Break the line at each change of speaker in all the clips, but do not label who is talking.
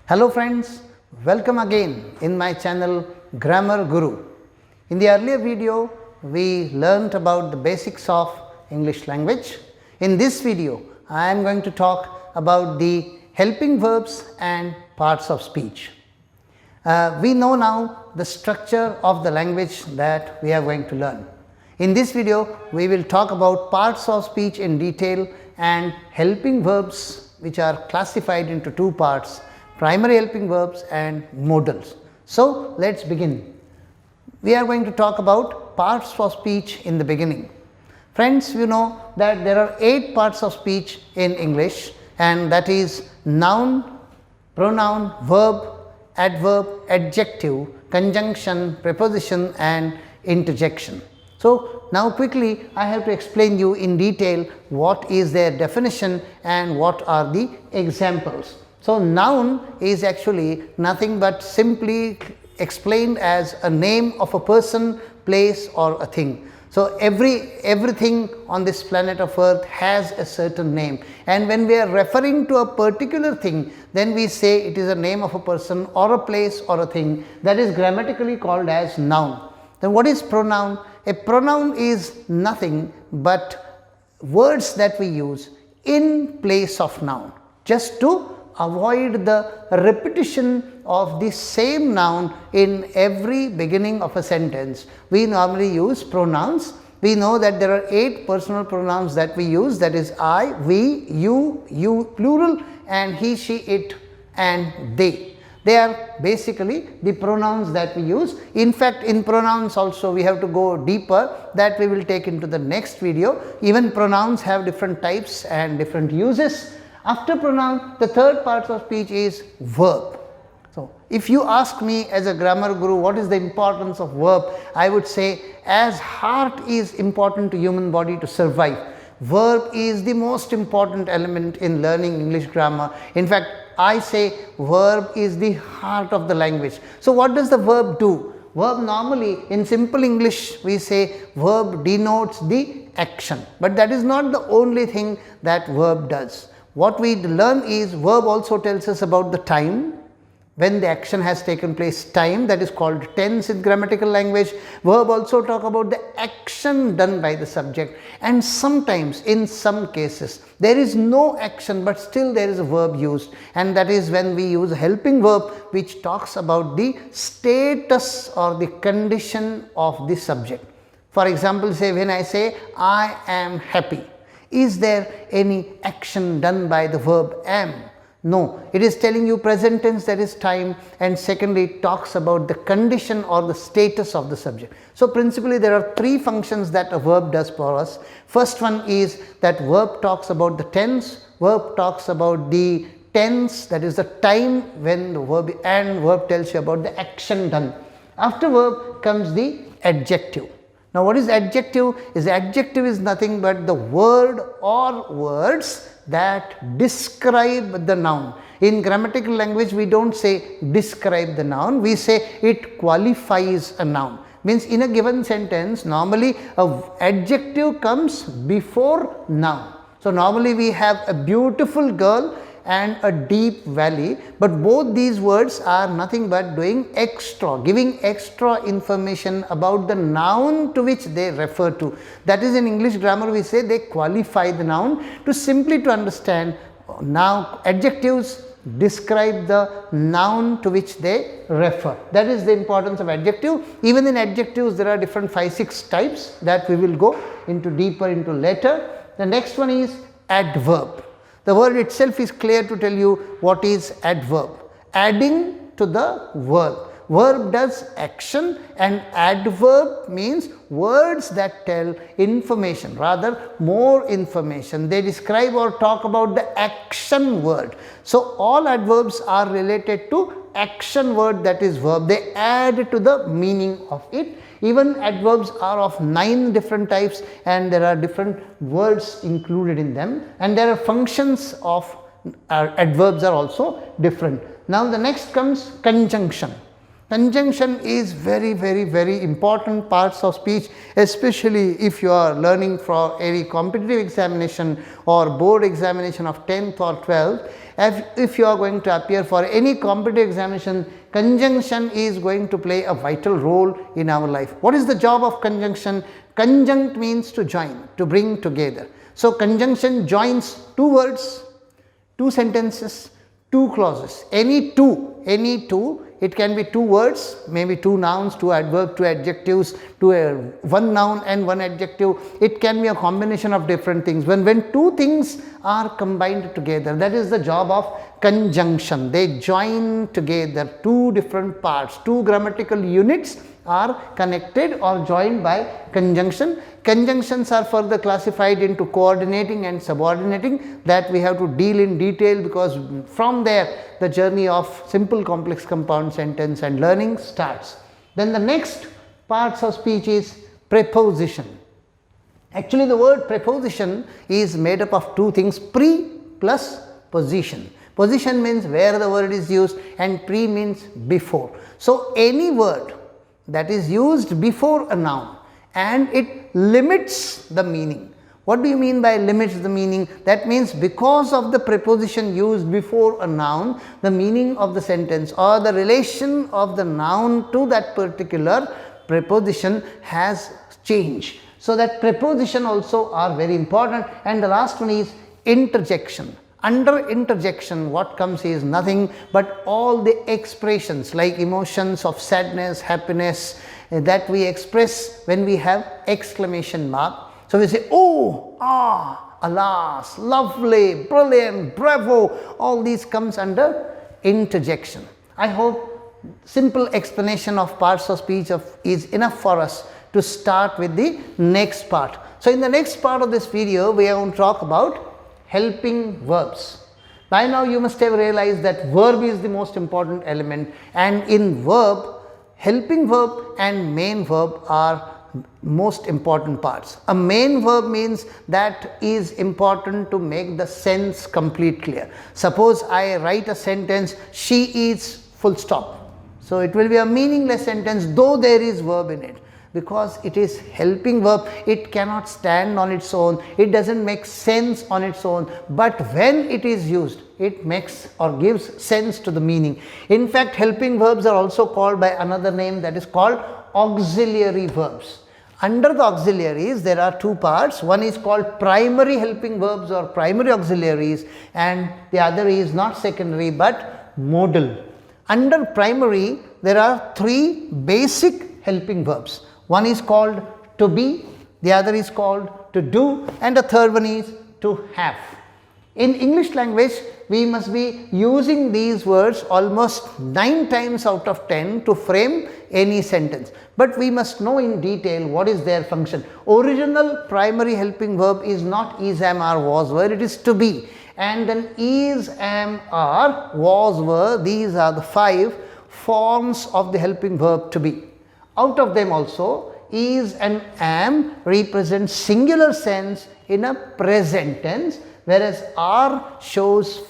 Hello friends, welcome again in my channel Grammar Guru. In the earlier video, we learnt about the basics of English language. In this video, I am going to talk about the helping verbs and parts of speech. We know now the structure of the language that we are going to learn. In this video, we will talk about parts of speech in detail and helping verbs which are classified into two parts, primary helping verbs and modals. So, let us begin. We are going to talk about parts of speech in the beginning. Friends, you know that there are 8 parts of speech in English, and that is noun, pronoun, verb, adverb, adjective, conjunction, preposition and interjection. So, now quickly I have to explain you in detail what is their definition and what are the examples. So, noun is actually nothing but simply explained as a name of a person, place or a thing. So, everything on this planet of earth has a certain name, and when we are referring to a particular thing, then we say it is a name of a person or a place or a thing. That is grammatically called as noun. Then what is pronoun? A pronoun is nothing but words that we use in place of noun, just to avoid the repetition of the same noun in every beginning of a sentence. We normally use pronouns. We know that there are 8 personal pronouns that we use, that is I, we, you plural, and he, she, it and they. They are basically the pronouns that we use. In fact, in pronouns also we have to go deeper, that we will take into the next video. Even pronouns have different types and different uses. After pronoun, the third part of speech is verb. So, if you ask me as a grammar guru what is the importance of verb, I would say as heart is important to human body to survive, verb is the most important element in learning English grammar. In fact, I say verb is the heart of the language. So, what does the verb do? Verb normally in simple English we say verb denotes the action, but that is not the only thing that verb does. What we learn is verb also tells us about the time, when the action has taken place, time, that is called tense in grammatical language. Verb also talk about the action done by the subject, and sometimes in some cases there is no action but still there is a verb used, and that is when we use a helping verb which talks about the status or the condition of the subject. For example, say when I say I am happy, is there any action done by the verb am? No, it is telling you present tense, that is time, and secondly it talks about the condition or the status of the subject. So, principally there are 3 functions that a verb does for us. First one is that verb talks about the tense, verb talks about the tense, that is the time when the verb, and verb tells you about the action done. After verb comes the adjective. Now, what is adjective? Adjective is nothing but the word or words that describe the noun. In grammatical language, we do not say describe the noun, we say it qualifies a noun. Means in a given sentence, normally an adjective comes before noun. So, normally we have a beautiful girl and a deep valley, but both these words are nothing but doing extra, giving extra information about the noun to which they refer to. That is, in English grammar we say they qualify the noun. To simply to understand, now adjectives describe the noun to which they refer. That is the importance of adjective. Even in adjectives there are different 5-6 types that we will go into deeper into later. The next one is adverb. The word itself is clear to tell you what is adverb, adding to the verb. Verb does action and adverb means words that tell information, rather more information. They describe or talk about the action word. So, all adverbs are related to action word, that is verb. They add to the meaning of it. Even adverbs are of 9 different types, and there are different words included in them, and there are functions of adverbs are also different. Now, the next comes conjunction. Conjunction is very important parts of speech, especially if you are learning for any competitive examination or board examination of 10th or 12th. If you are going to appear for any competitive examination, conjunction is going to play a vital role in our life. What is the job of conjunction? Conjunct means to join, to bring together. So, conjunction joins two words, two sentences, two clauses, any two, it can be two words, maybe two nouns, two adverbs, two adjectives, one noun and one adjective. It can be a combination of different things. When two things are combined together, that is the job of conjunction. They join together, two different parts, two grammatical units are connected or joined by conjunction. Conjunctions are further classified into coordinating and subordinating, that we have to deal in detail, because from there the journey of simple complex compound sentence and learning starts. Then the next parts of speech is preposition. Actually, the word preposition is made up of two things, pre plus position. Position means where the word is used and pre means before. So, any word that is used before a noun and it limits the meaning. What do you mean by limits the meaning? That means because of the preposition used before a noun, the meaning of the sentence or the relation of the noun to that particular preposition has changed. So, that preposition also are very important. And the last one is interjection. Under interjection, what comes is nothing but all the expressions like emotions of sadness, happiness that we express when we have exclamation mark. So, we say, oh, ah, alas, lovely, brilliant, bravo, all these comes under interjection. I hope simple explanation of parts of speech is enough for us to start with the next part. So, in the next part of this video, we are going to talk about helping verbs. By now you must have realized that verb is the most important element, and in verb, helping verb and main verb are most important parts. A main verb means that is important to make the sense complete clear. Suppose I write a sentence, she eats full stop. So, it will be a meaningless sentence though there is verb in it. Because it is helping verb, it cannot stand on its own, it does not make sense on its own, but when it is used, it makes or gives sense to the meaning. In fact, helping verbs are also called by another name, that is called auxiliary verbs. Under the auxiliaries, there are two parts. One is called primary helping verbs or primary auxiliaries, and the other is not secondary but modal. Under primary, there are three basic helping verbs. One is called to be, the other is called to do, and the third one is to have. In English language, we must be using these words almost 9 times out of 10 to frame any sentence. But we must know in detail what is their function. Original primary helping verb is not is, am, are, was, were, it is to be. And then is, am, are, was, were, these are the 5 forms of the helping verb to be. Out of them also, is and am represent singular sense in a present tense, whereas are shows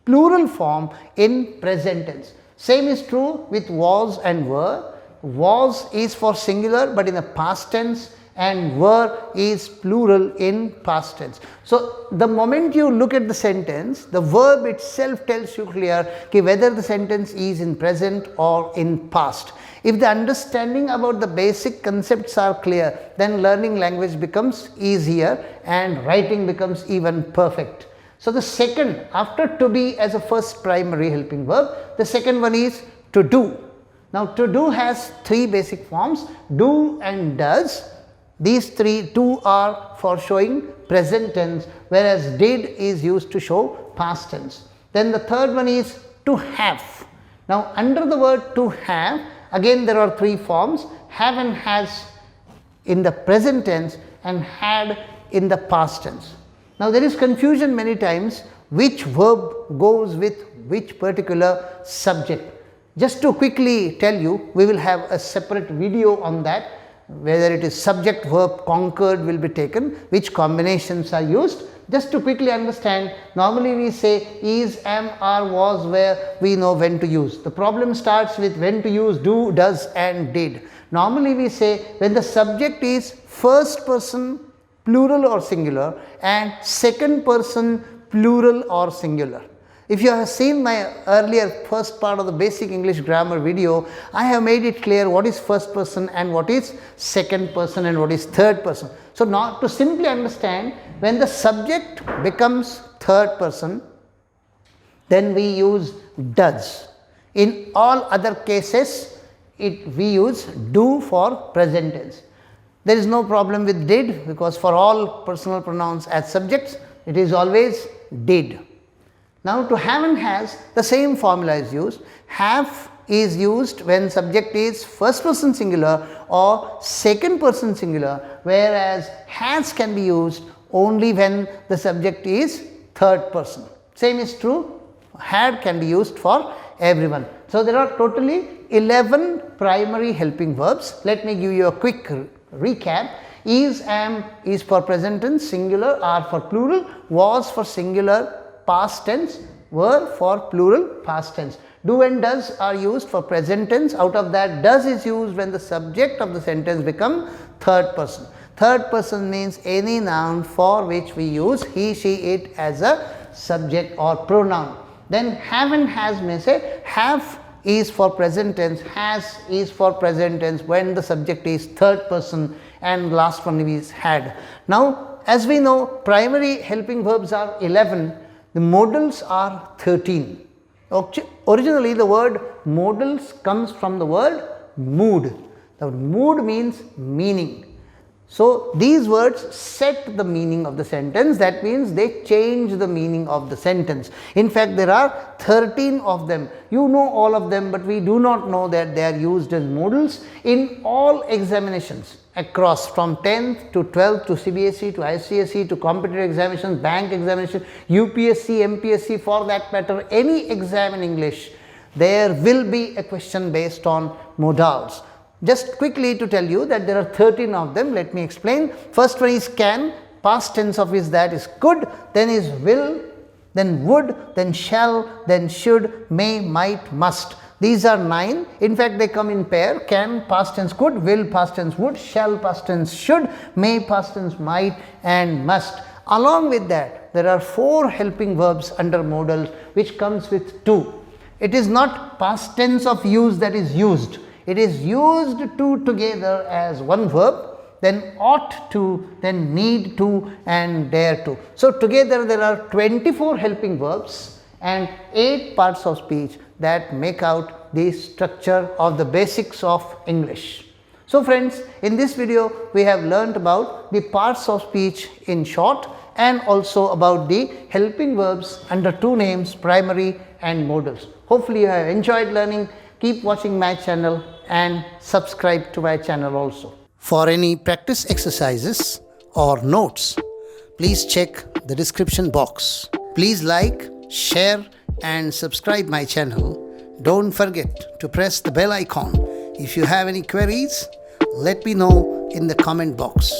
plural form in present tense. Same is true with was and were. Was is for singular but in the past tense, and were is plural in past tense. So, the moment you look at the sentence, the verb itself tells you clear whether the sentence is in present or in past. If the understanding about the basic concepts are clear, then learning language becomes easier and writing becomes even perfect. So, the second, after to be as a first primary helping verb, the second one is to do. Now, to do has 3 basic forms, do and does. These 2 are for showing present tense, whereas did is used to show past tense. Then the third one is to have. Now, under the word to have, again there are 3 forms, have and has in the present tense and had in the past tense. Now, there is confusion many times which verb goes with which particular subject. Just to quickly tell you, we will have a separate video on that. whether it is subject, verb, conquered will be taken, which combinations are used. Just to quickly understand, normally we say is, am, are, was, were, we know when to use. The problem starts with when to use do, does and did. Normally we say when the subject is first person plural or singular and second person plural or singular. If you have seen my earlier first part of the basic English grammar video, I have made it clear what is first person and what is second person and what is third person. So, now to simply understand, when the subject becomes third person, then we use does. In all other cases, we use do for present tense. There is no problem with did, because for all personal pronouns as subjects, it is always did. Now, to have and has, the same formula is used. Have is used when subject is first person singular or second person singular, whereas has can be used only when the subject is third person. Same is true, had can be used for everyone. So, there are totally 11 primary helping verbs. Let me give you a quick recap. Is, am is for present tense, singular, are for plural, was for singular past tense, were for plural past tense. Do and does are used for present tense. Out of that, does is used when the subject of the sentence become third person. Third person means any noun for which we use he, she, it as a subject or pronoun. Then have and has may say have is for present tense, has is for present tense when the subject is third person, and last one is had. Now, as we know, primary helping verbs are 11. The modals are 13. Originally, the word modals comes from the word mood. The mood means meaning. So, these words set the meaning of the sentence. That means they change the meaning of the sentence. In fact, there are 13 of them. You know all of them, but we do not know that they are used as modals in all examinations across, from 10th to 12th to CBSE to ICSE to competitive examinations, bank examination, UPSC, MPSC, for that matter, any exam in English, there will be a question based on modals. Just quickly to tell you that there are 13 of them, let me explain. First one is can, past tense of is that is could, then is will, then would, then shall, then should, may, might, must. These are 9. In fact, they come in pair: can, past tense could, will, past tense would, shall, past tense should, may, past tense might, and must. Along with that, there are 4 helping verbs under modals, which comes with 2. It is not past tense of use that is used. It is used to together as one verb, then ought to, then need to, and dare to. So, together there are 24 helping verbs and 8 parts of speech that make out the structure of the basics of English. So, friends, in this video we have learnt about the parts of speech in short, and also about the helping verbs under 2 names, primary and modals. Hopefully, you have enjoyed learning. Keep watching my channel and subscribe to my channel also. For any practice exercises or notes, please check the description box. Please like, share and subscribe my channel. Don't forget to press the bell icon. If you have any queries, let me know in the comment box.